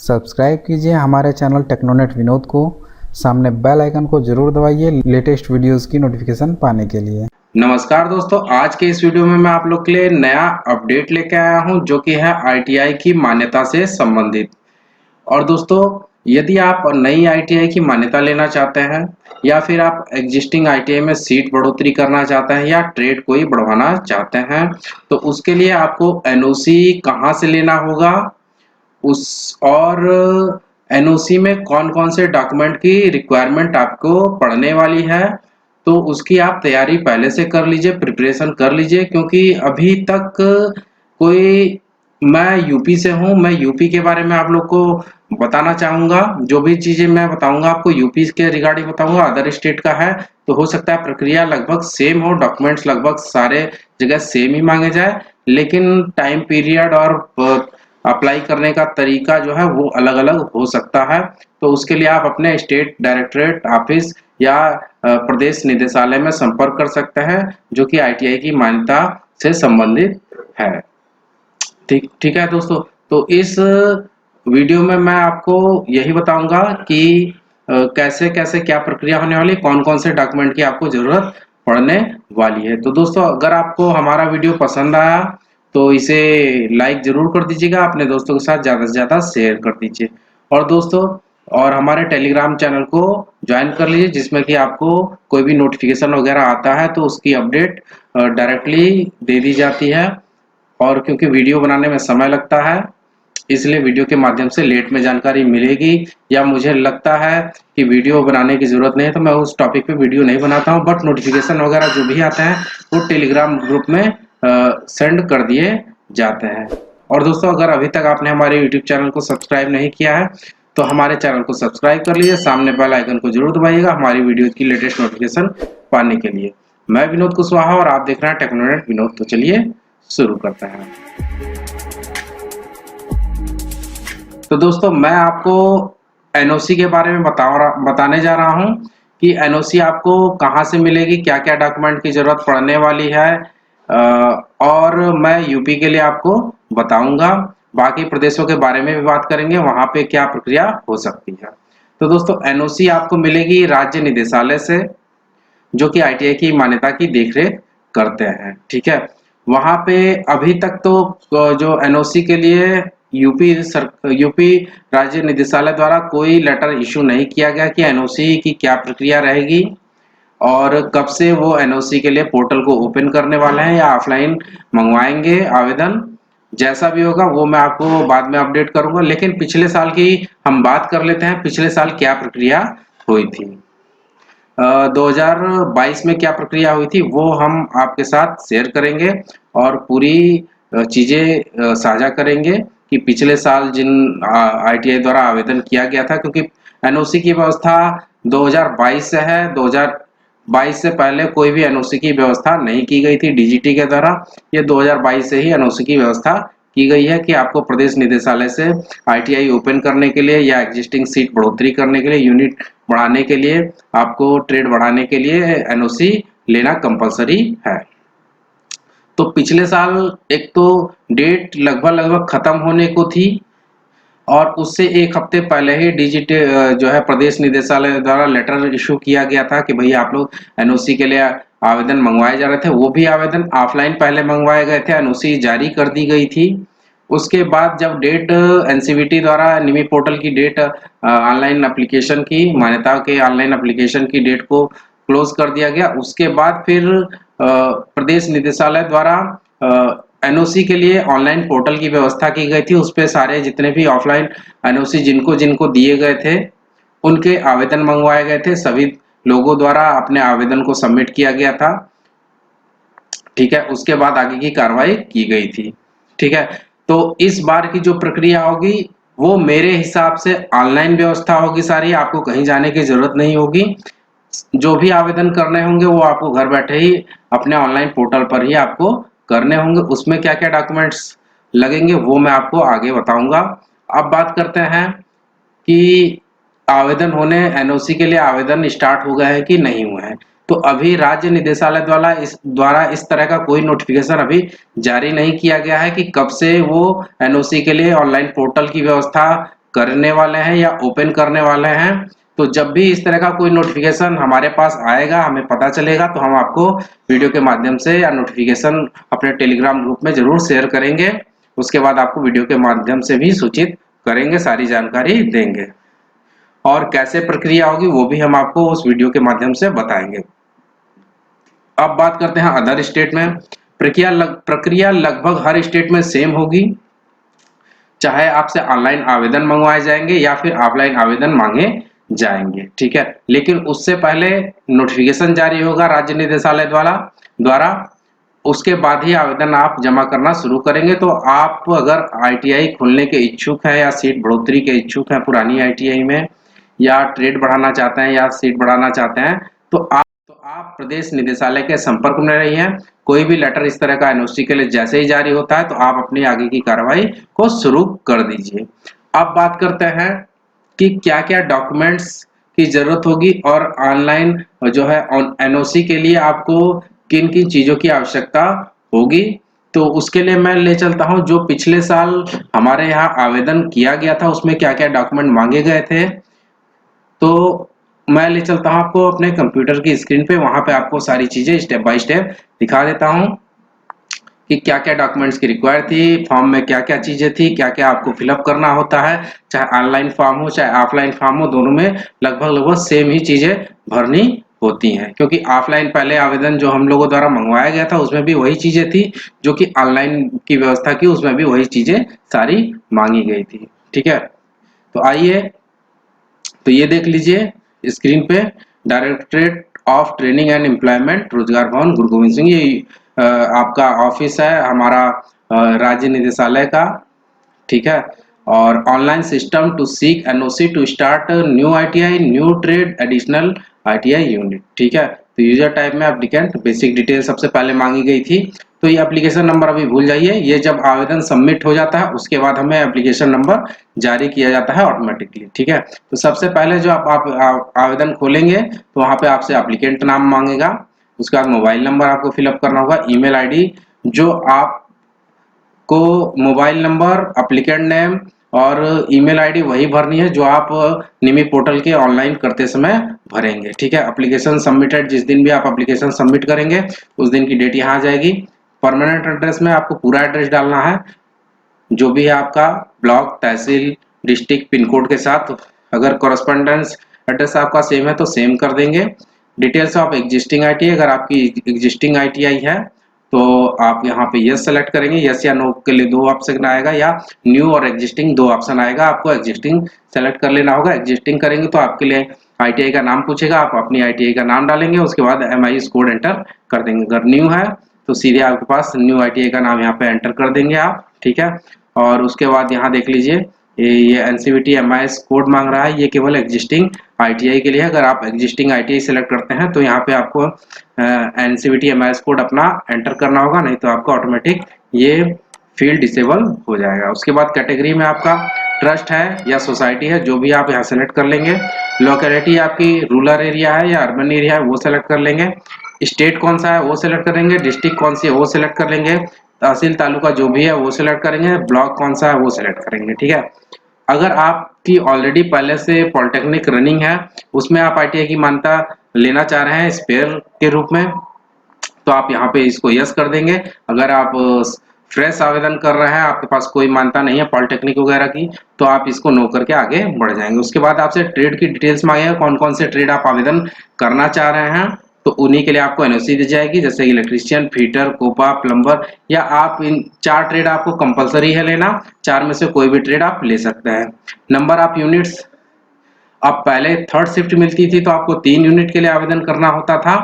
Subscribe कीजिए हमारे channel टेक्नोनेट Vinod को। सामने बेल आइकन को जरूर दबाइए लेटेस्ट वीडियोस की नोटिफिकेशन पाने के लिए। नमस्कार दोस्तों, आज के इस वीडियो में मैं आप लोग के लिए नया अपडेट लेके आया हूं जो कि है आईटीआई की मान्यता से संबंधित। और दोस्तों, यदि आप नई आईटीआई की मान्यता लेना चाहते हैं या फिर आप एग्जिस्टिंग आईटीआई में सीट बढ़ोतरी करना चाहते हैं या ट्रेड कोई बढ़वाना चाहते हैं, तो उसके लिए आपको एनओसी कहां से लेना होगा उस और एनओसी में कौन कौन से डॉक्यूमेंट की रिक्वायरमेंट आपको पड़ने वाली है, तो उसकी आप तैयारी पहले से कर लीजिए, प्रिपरेशन कर लीजिए। क्योंकि अभी तक कोई मैं यूपी से हूं, मैं यूपी के बारे में आप लोग को बताना चाहूंगा। जो भी चीजें मैं बताऊंगा आपको यूपी के रिगार्डिंग बताऊंगा, अदर स्टेट का है तो हो सकता है प्रक्रिया लगभग सेम हो, डॉक्यूमेंट्स लगभग सारे जगह सेम ही मांगे जाए, लेकिन टाइम पीरियड और अप्लाई करने का तरीका जो है वो अलग अलग हो सकता है। तो उसके लिए आप अपने स्टेट डायरेक्टरेट ऑफिस या प्रदेश निदेशालय में संपर्क कर सकते हैं जो कि आईटीआई की मान्यता से संबंधित है। ठीक ठीक है दोस्तों, तो इस वीडियो में मैं आपको यही बताऊंगा कि कैसे कैसे क्या प्रक्रिया होने वाली, कौन कौन से डॉक्यूमेंट की आपको जरूरत पड़ने वाली है। तो दोस्तों, अगर आपको हमारा वीडियो पसंद आया तो इसे लाइक जरूर कर दीजिएगा, अपने दोस्तों के साथ ज़्यादा से ज़्यादा शेयर कर दीजिए। और दोस्तों, और हमारे टेलीग्राम चैनल को ज्वाइन कर लीजिए जिसमें कि आपको कोई भी नोटिफिकेशन वगैरह आता है तो उसकी अपडेट डायरेक्टली दे दी जाती है। और क्योंकि वीडियो बनाने में समय लगता है, इसलिए वीडियो के माध्यम से लेट में जानकारी मिलेगी, या मुझे लगता है कि वीडियो बनाने की जरूरत नहीं है तो मैं उस टॉपिक पे वीडियो नहीं बनाता हूं, बट नोटिफिकेशन वगैरह जो भी आते हैं वो टेलीग्राम ग्रुप में सेंड कर दिए जाते हैं। और दोस्तों, अगर अभी तक आपने हमारे यूट्यूब चैनल को सब्सक्राइब नहीं किया है तो हमारे चैनल को सब्सक्राइब कर लीजिए, सामने बेल आइकन को जरूर दबाइएगा हमारी वीडियो की लेटेस्ट नोटिफिकेशन पाने के लिए। मैं विनोद कुशवाहा और आप देख रहे हैं टेक्नोनेट विनोद। तो चलिए शुरू करते हैं। तो दोस्तों, मैं आपको एनओसी के बारे में बताने जा रहा हूं कि एनओसी आपको कहां से मिलेगी, क्या क्या डॉक्यूमेंट की जरूरत पड़ने वाली है, और मैं यूपी के लिए आपको बताऊंगा। बाकी प्रदेशों के बारे में भी बात करेंगे, वहां पे क्या प्रक्रिया हो सकती है। तो दोस्तों, एनओसी आपको मिलेगी राज्य निदेशालय से जो कि आईटीआई की मान्यता की देखरेख करते हैं। ठीक है, वहां पे अभी तक तो जो एनओसी के लिए यूपी राज्य निदेशालय द्वारा कोई लेटर इशू नहीं किया गया कि एनओसी की क्या प्रक्रिया रहेगी और कब से वो एनओसी के लिए पोर्टल को ओपन करने वाले हैं या ऑफलाइन मंगवाएंगे आवेदन। जैसा भी होगा वो मैं आपको बाद में अपडेट करूंगा, लेकिन पिछले साल की हम बात कर लेते हैं, पिछले साल क्या प्रक्रिया हुई थी। 2022 में क्या प्रक्रिया हुई थी वो हम आपके साथ शेयर करेंगे और पूरी चीजें साझा करेंगे कि पिछले साल जिन आईटीआई द्वारा आवेदन किया गया था, क्योंकि एनओसी की व्यवस्था 2022 से है। 2022 से पहले कोई भी एनओसी की व्यवस्था नहीं की गई थी डीजीटी के द्वारा। ये 2022 से ही एनओसी की व्यवस्था की गई है कि आपको प्रदेश निदेशालय से आईटीआई ओपन करने के लिए या एग्जिस्टिंग सीट बढ़ोतरी करने के लिए, यूनिट बढ़ाने के लिए, आपको ट्रेड बढ़ाने के लिए एनओसी लेना कंपलसरी है। तो पिछले साल एक तो डेट लगभग खत्म होने को थी और उससे एक हफ्ते पहले ही डीजीटी जो है प्रदेश निदेशालय द्वारा लेटर इशू किया गया था कि भैया आप लोग एनओसी के लिए आवेदन मंगवाए जा रहे थे। वो भी आवेदन ऑफलाइन पहले मंगवाए गए थे, एनओसी जारी कर दी गई थी। उसके बाद जब डेट एनसीवीटी द्वारा निमी पोर्टल की डेट ऑनलाइन एप्लीकेशन की मान्यता के ऑनलाइन एप्लीकेशन की डेट को क्लोज कर दिया गया, उसके बाद फिर प्रदेश निदेशालय द्वारा एनओसी के लिए ऑनलाइन पोर्टल की व्यवस्था की गई थी। उस पे सारे जितने भी ऑफलाइन एनओसी जिनको जिनको दिए गए थे उनके आवेदन मंगवाए गए थे, सभी लोगों द्वारा अपने आवेदन को सबमिट किया गया था। ठीक है, उसके बाद आगे की कार्रवाई की गई थी। ठीक है, तो इस बार की जो प्रक्रिया होगी वो मेरे हिसाब से ऑनलाइन व्यवस्था होगी सारी, आपको कहीं जाने की जरूरत नहीं होगी। जो भी आवेदन करने होंगे वो आपको घर बैठे ही अपने ऑनलाइन पोर्टल पर ही आपको करने होंगे। उसमें क्या क्या डॉक्यूमेंट्स लगेंगे वो मैं आपको आगे बताऊंगा। अब बात करते हैं कि आवेदन होने एनओसी के लिए आवेदन स्टार्ट हो गए हैं कि नहीं हुए हैं। तो अभी राज्य निदेशालय द्वारा इस तरह का कोई नोटिफिकेशन अभी जारी नहीं किया गया है कि कब से वो एनओसी के लिए ऑनलाइन पोर्टल की व्यवस्था करने वाले हैं या ओपन करने वाले हैं। तो जब भी इस तरह का कोई नोटिफिकेशन हमारे पास आएगा, हमें पता चलेगा, तो हम आपको वीडियो के माध्यम से या नोटिफिकेशन अपने टेलीग्राम ग्रुप में जरूर शेयर करेंगे। उसके बाद आपको वीडियो के माध्यम से भी सूचित करेंगे, सारी जानकारी देंगे। और कैसे प्रक्रिया होगी वो भी हम आपको उस वीडियो के माध्यम से बताएंगे। अब बात करते हैं अदर स्टेट में। प्रक्रिया लगभग हर स्टेट में सेम होगी, चाहे आपसे ऑनलाइन आवेदन मंगवाए जाएंगे या फिर ऑफलाइन आवेदन मांगे जाएंगे, ठीक है। लेकिन उससे पहले नोटिफिकेशन जारी होगा राज्य निदेशालय द्वारा, उसके बाद ही आवेदन आप जमा करना शुरू करेंगे। तो आप अगर आईटीआई खोलने के इच्छुक हैं या सीट बढ़ोतरी के इच्छुक हैं पुरानी आईटीआई में, या ट्रेड बढ़ाना चाहते हैं या सीट बढ़ाना चाहते हैं, तो आप प्रदेश निदेशालय के संपर्क में रहिए। कोई भी लेटर इस तरह का एनओसी के लिए जैसे ही जारी होता है तो आप अपनी आगे की कार्रवाई को शुरू कर दीजिए। अब बात करते हैं कि क्या-क्या डॉक्यूमेंट्स की जरूरत होगी और ऑनलाइन जो है एनओसी के लिए आपको किन-किन चीजों की आवश्यकता होगी। तो उसके लिए मैं ले चलता हूं जो पिछले साल हमारे यहाँ आवेदन किया गया था, उसमें क्या-क्या डॉक्यूमेंट मांगे गए थे। तो मैं ले चलता हूं आपको अपने कंप्यूटर की स्क्रीन पे, वहां पे आपको सारी चीजें स्टेप बाय स्टेप दिखा देता हूं कि क्या-क्या डॉक्यूमेंट्स की रिक्वायर थी, फॉर्म में क्या-क्या चीजें थी, क्या-क्या आपको फिलअप करना होता है। चाहे ऑनलाइन फॉर्म हो चाहे ऑफलाइन फॉर्म हो, दोनों में लगभग सेम ही चीजें भरनी होती हैं, क्योंकि ऑफलाइन पहले आवेदन जो हम लोगों द्वारा मंगवाया गया था उसमें भी वही चीजें थी, जो कि ऑनलाइन की व्यवस्था की उसमें भी वही चीजें सारी मांगी गई थी, ठीक है। तो आइए, तो ये देख लीजिए स्क्रीन पे, directorate of training and employment, रोजगार भवन, गुरु गोविंद सिंह, ये आपका ऑफिस है हमारा राज्य निदेशालय का, ठीक है। और online system to seek NOC to start new ITI, new trade, additional ITI unit, ठीक है। तो यूजर टाइप में एप्लीकेंट, बेसिक डिटेल सबसे पहले मांगी गई थी। तो ये एप्लीकेशन नंबर अभी भूल जाइए, ये जब आवेदन सबमिट हो जाता है उसके बाद हमें एप्लीकेशन नंबर जारी किया जाता है ऑटोमेटिकली, ठीक है। तो सबसे पहले जो आप आवेदन खोलेंगे तो वहां पे आपसे एप्लीकेंट नाम मांगेगा, उसके बाद मोबाइल नंबर आपको फिलअप करना होगा, ईमेल आईडी, जो आप को मोबाइल नंबर, एप्लीकेंट नेम और ईमेल आईडी वही भरनी है जो आप निमी पोर्टल के ऑनलाइन करते समय भरेंगे, ठीक है। एप्लीकेशन सबमिटेड, जिस दिन भी आप एप्लीकेशन सबमिट करेंगे उस दिन की डेट यहाँ आ जाएगी। परमानेंट एड्रेस में आपको पूरा एड्रेस डालना है, जो भी है आपका ब्लॉक, तहसील, डिस्ट्रिक्ट, पिन कोड के साथ। अगर कॉरेस्पॉन्डेंस एड्रेस आपका सेम है तो सेम कर देंगे। डिटेल्स ऑफ एग्जिस्टिंग आईटीआई, अगर आपकी एग्जिस्टिंग आईटीआई है तो आप यहाँ पे यस सेलेक्ट करेंगे, यस या नो के लिए दो ऑप्शन आएगा, या न्यू और एग्जिस्टिंग दो ऑप्शन आएगा, आपको एग्जिस्टिंग सेलेक्ट कर लेना होगा। एग्जिस्टिंग करेंगे तो आपके लिए आईटीआई का नाम पूछेगा, आप अपनी आईटीआई का नाम डालेंगे, उसके बाद एमआईएस कोड एंटर कर देंगे। अगर न्यू है तो सीधे आपके पास न्यू आईटीआई का नाम यहाँ पे एंटर कर देंगे आप, ठीक है। और उसके बाद यहाँ देख लीजिए ये एनसीवीटी एमआईएस कोड मांग रहा है, ये केवल एग्जिस्टिंग आईटीआई के लिए है। अगर आप एग्जिस्टिंग आईटीआई सेलेक्ट करते हैं तो यहाँ पे आपको एनसीवीटी एमआईएस कोड अपना एंटर करना होगा, नहीं तो आपको ऑटोमेटिक ये फील्ड डिसेबल हो जाएगा। उसके बाद कैटेगरी में आपका ट्रस्ट है या सोसाइटी है, जो भी आप यहाँ सेलेक्ट कर लेंगे। लोकेलिटी आपकी रूरल एरिया है या अर्बन एरिया है वो सेलेक्ट कर लेंगे। स्टेट कौन सा है वो सेलेक्ट करेंगे, डिस्ट्रिक्ट कौन सी है वो सेलेक्ट कर लेंगे, तहसील तालुका जो भी है वो सिलेक्ट करेंगे, ब्लॉक कौन सा है वो सिलेक्ट करेंगे, ठीक है। अगर आपकी ऑलरेडी पहले से पॉलिटेक्निक रनिंग है, उसमें आप आईटीआई की मान्यता लेना चाह रहे हैं स्पेयर के रूप में, तो आप यहाँ पे इसको यस कर देंगे। अगर आप फ्रेश आवेदन कर रहे हैं, आपके पास कोई मान्यता नहीं है पॉलिटेक्निक वगैरह की, तो आप इसको नो करके आगे बढ़ जाएंगे। उसके बाद आपसे ट्रेड की डिटेल्स मांगेगा, कौन कौन से ट्रेड आप आवेदन करना चाह रहे हैं, तो उन्हीं के लिए आपको एनओसी दी जाएगी, जैसे इलेक्ट्रीशियन, फीटर, कोपा, प्लम्बर, या आप इन 4 ट्रेड आपको कंपलसरी है लेना, 4 में से कोई भी ट्रेड आप ले सकते हैं। नंबर ऑफ यूनिट्स, अब पहले थर्ड शिफ्ट मिलती थी तो आपको 3 यूनिट के लिए आवेदन करना होता था,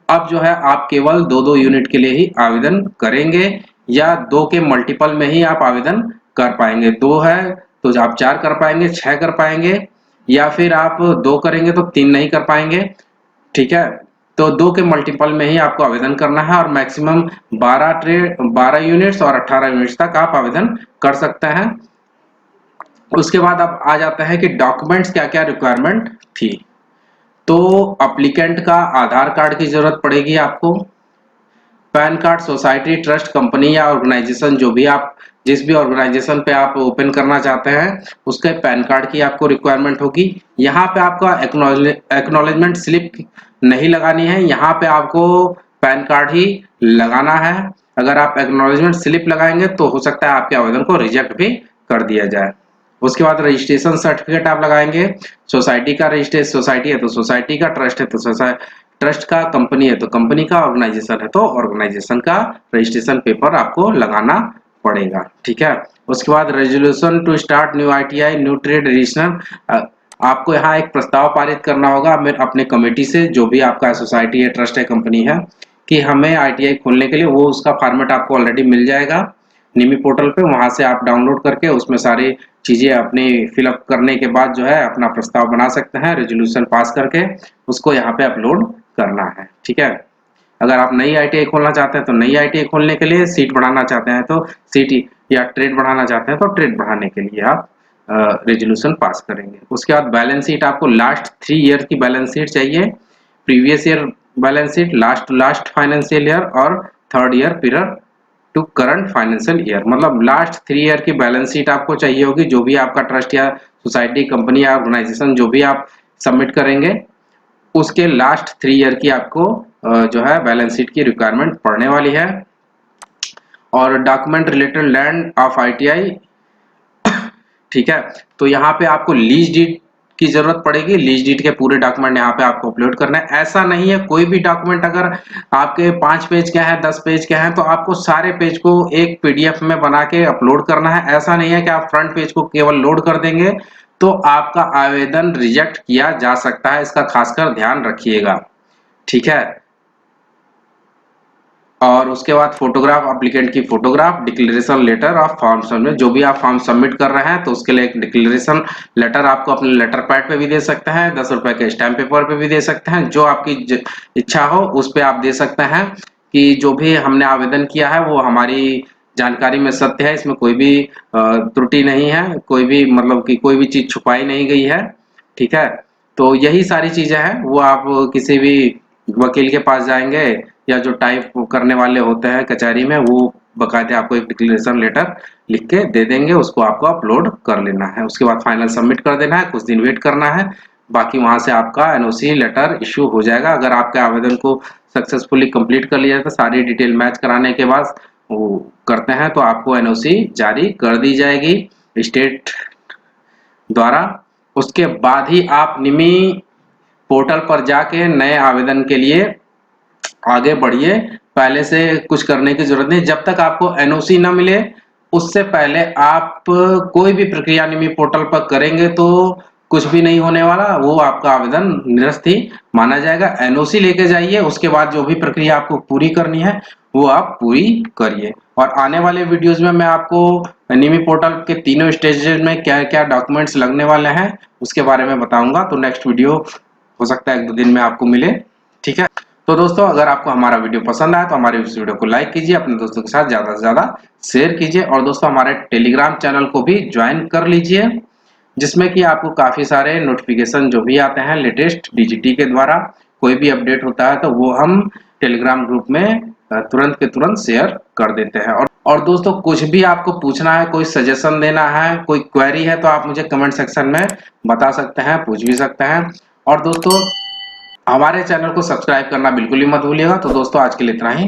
अब जो है आप केवल 2-2 यूनिट के लिए ही आवेदन करेंगे, या 2 के मल्टीपल में ही आप आवेदन कर पाएंगे। 2 है तो आप 4 कर पाएंगे, 6 कर पाएंगे, या फिर आप 2 करेंगे तो 3 नहीं कर पाएंगे, ठीक है। तो 2 के मल्टीपल में ही आपको आवेदन करना है, और मैक्सिमम 12 यूनिट्स और 18 यूनिट्स तक आप आवेदन कर सकते हैं। उसके बाद अब आ जाता है कि डॉक्यूमेंट्स क्या क्या रिक्वायरमेंट थी। तो अप्लीकेंट का आधार कार्ड की जरूरत पड़ेगी आपको, pan card, society, trust, company या ऑर्गेनाइजेशन जो भी आप जिस भी ऑर्गेनाइजेशन पे आप ओपन करना चाहते हैं उसके पैन कार्ड की आपको रिक्वायरमेंट होगी। यहाँ पे आपका एक्नॉलेजमेंट स्लिप नहीं लगानी है, यहाँ पे आपको पैन कार्ड ही लगाना है। अगर आप एक्नॉलेजमेंट स्लिप लगाएंगे तो हो सकता है आपके आवेदन को रिजेक्ट भी कर दिया जाए। उसके बाद रजिस्ट्रेशन सर्टिफिकेट आप लगाएंगे। सोसाइटी का रजिस्ट्रेशन, सोसाइटी है तो सोसाइटी का, ट्रस्ट है तो ट्रस्ट का, कंपनी है तो कंपनी का, ऑर्गेनाइजेशन है तो ऑर्गेनाइजेशन का रजिस्ट्रेशन पेपर आपको लगाना पड़ेगा। ठीक है। उसके बाद resolution to start new ITI new trade registration, आपको यहाँ एक प्रस्ताव पारित करना होगा अपने कमेटी से, जो भी आपका सोसाइटी है, ट्रस्ट है, कंपनी है, कि हमें आईटीआई खोलने के लिए। वो उसका फॉर्मेट आपको ऑलरेडी मिल जाएगा निमी पोर्टल पे, वहां से आप डाउनलोड करके उसमें सारी चीजें अपनी फिलअप करने के बाद जो है अपना प्रस्ताव बना सकते हैं, रेजोल्यूशन पास करके उसको यहाँ पे अपलोड करना है। ठीक है। अगर आप नई आईटीआई खोलना चाहते हैं तो नई आईटीआई खोलने के लिए, सीट बढ़ाना चाहते हैं तो सीट, या ट्रेड बढ़ाना चाहते हैं तो ट्रेड बढ़ाने के लिए आप रेजोल्यूशन पास करेंगे। उसके बाद बैलेंस शीट, आपको लास्ट 3 ईयर की बैलेंस शीट चाहिए, previous year balance sheet, last financial year और third year period to current financial year, मतलब लास्ट 3 ईयर की बैलेंस शीट आपको चाहिए होगी। जो भी आपका ट्रस्ट या सोसाइटी, कंपनी या ऑर्गेनाइजेशन जो भी आप सबमिट करेंगे उसके लास्ट 3 ईयर की आपको जो है बैलेंस शीट की रिक्वायरमेंट पड़ने वाली है। और document related land of ITI, ठीक है। तो यहाँ पे आपको लीज डीड की जरूरत पड़ेगी। लीज डीड के पूरे डॉक्यूमेंट यहाँ पे आपको अपलोड करना है। ऐसा नहीं है कोई भी डॉक्यूमेंट अगर आपके 5 पेज के हैं, 10 पेज के हैं, तो आपको सारे पेज को एक पीडीएफ में बना के अपलोड करना है। ऐसा नहीं है कि आप फ्रंट पेज को केवल लोड कर देंगे तो आपका आवेदन रिजेक्ट किया जा सकता है, इसका खासकर ध्यान रखिएगा। ठीक है। और उसके बाद फोटोग्राफ, एप्लीकेंट की photograph, declaration letter of form submit, जो भी आप फॉर्म सबमिट कर रहे हैं तो उसके लिए एक डिक्लेरेशन लेटर आपको अपने लेटर पैड पे भी दे सकते हैं, 10 रुपए के स्टैम्प पेपर पे भी दे सकते हैं, जो आपकी इच्छा हो उस पे आप दे सकते हैं कि जो भी हमने आवेदन किया है वो हमारी जानकारी में सत्य है, इसमें कोई भी त्रुटि नहीं है, कोई भी मतलब कि कोई भी चीज छुपाई नहीं गई है। ठीक है। तो यही सारी चीजें हैं, वो आप किसी भी वकील के पास जाएंगे या जो टाइप करने वाले होते हैं कचहरी में, वो बकायदे आपको एक डिक्लेरेशन लेटर लिख के दे देंगे, उसको आपको अपलोड कर लेना है। उसके बाद फाइनल सबमिट कर देना है, कुछ दिन वेट करना है, बाकी वहां से आपका एनओसी लेटर इश्यू हो जाएगा। अगर आपके आवेदन को सक्सेसफुली कंप्लीट कर लिया तो सारी डिटेल मैच कराने के बाद वो करते हैं तो आपको एनओसी जारी कर दी जाएगी स्टेट द्वारा। उसके बाद ही आप निमी पोर्टल पर जाके नए आवेदन के लिए आगे बढ़िए। पहले से कुछ करने की जरूरत नहीं, जब तक आपको एनओसी ना मिले उससे पहले आप कोई भी प्रक्रिया निमी पोर्टल पर करेंगे तो कुछ भी नहीं होने वाला, वो आपका आवेदन निरस्त ही माना जाएगा। एनओसी लेके जाइए, उसके बाद जो भी प्रक्रिया आपको पूरी करनी है वो आप पूरी करिए। और आने वाले वीडियोस में मैं आपको निमी पोर्टल के तीनों स्टेजेस में क्या क्या डॉक्यूमेंट्स लगने वाले हैं उसके बारे में बताऊंगा। तो नेक्स्ट वीडियो हो सकता है 1-2 दिन में आपको मिले। ठीक है। तो दोस्तों अगर आपको हमारा वीडियो पसंद आया तो हमारे इस वीडियो को लाइक कीजिए, अपने दोस्तों के साथ ज्यादा से ज्यादा शेयर कीजिए, और दोस्तों हमारे टेलीग्राम चैनल को भी ज्वाइन कर लीजिए, जिसमें कि आपको काफी सारे नोटिफिकेशन जो भी आते हैं लेटेस्ट डीजीटी के द्वारा, कोई भी अपडेट होता है तो वो हम टेलीग्राम ग्रुप में तुरंत के तुरंत शेयर कर देते हैं। और दोस्तों कुछ भी आपको पूछना है, कोई सजेशन देना है, कोई क्वेरी है तो आप मुझे कमेंट सेक्शन में बता सकते हैं, पूछ भी सकते हैं। और दोस्तों हमारे चैनल को सब्सक्राइब करना बिल्कुल ही मत भूलिएगा। तो दोस्तों आज के लिए इतना ही।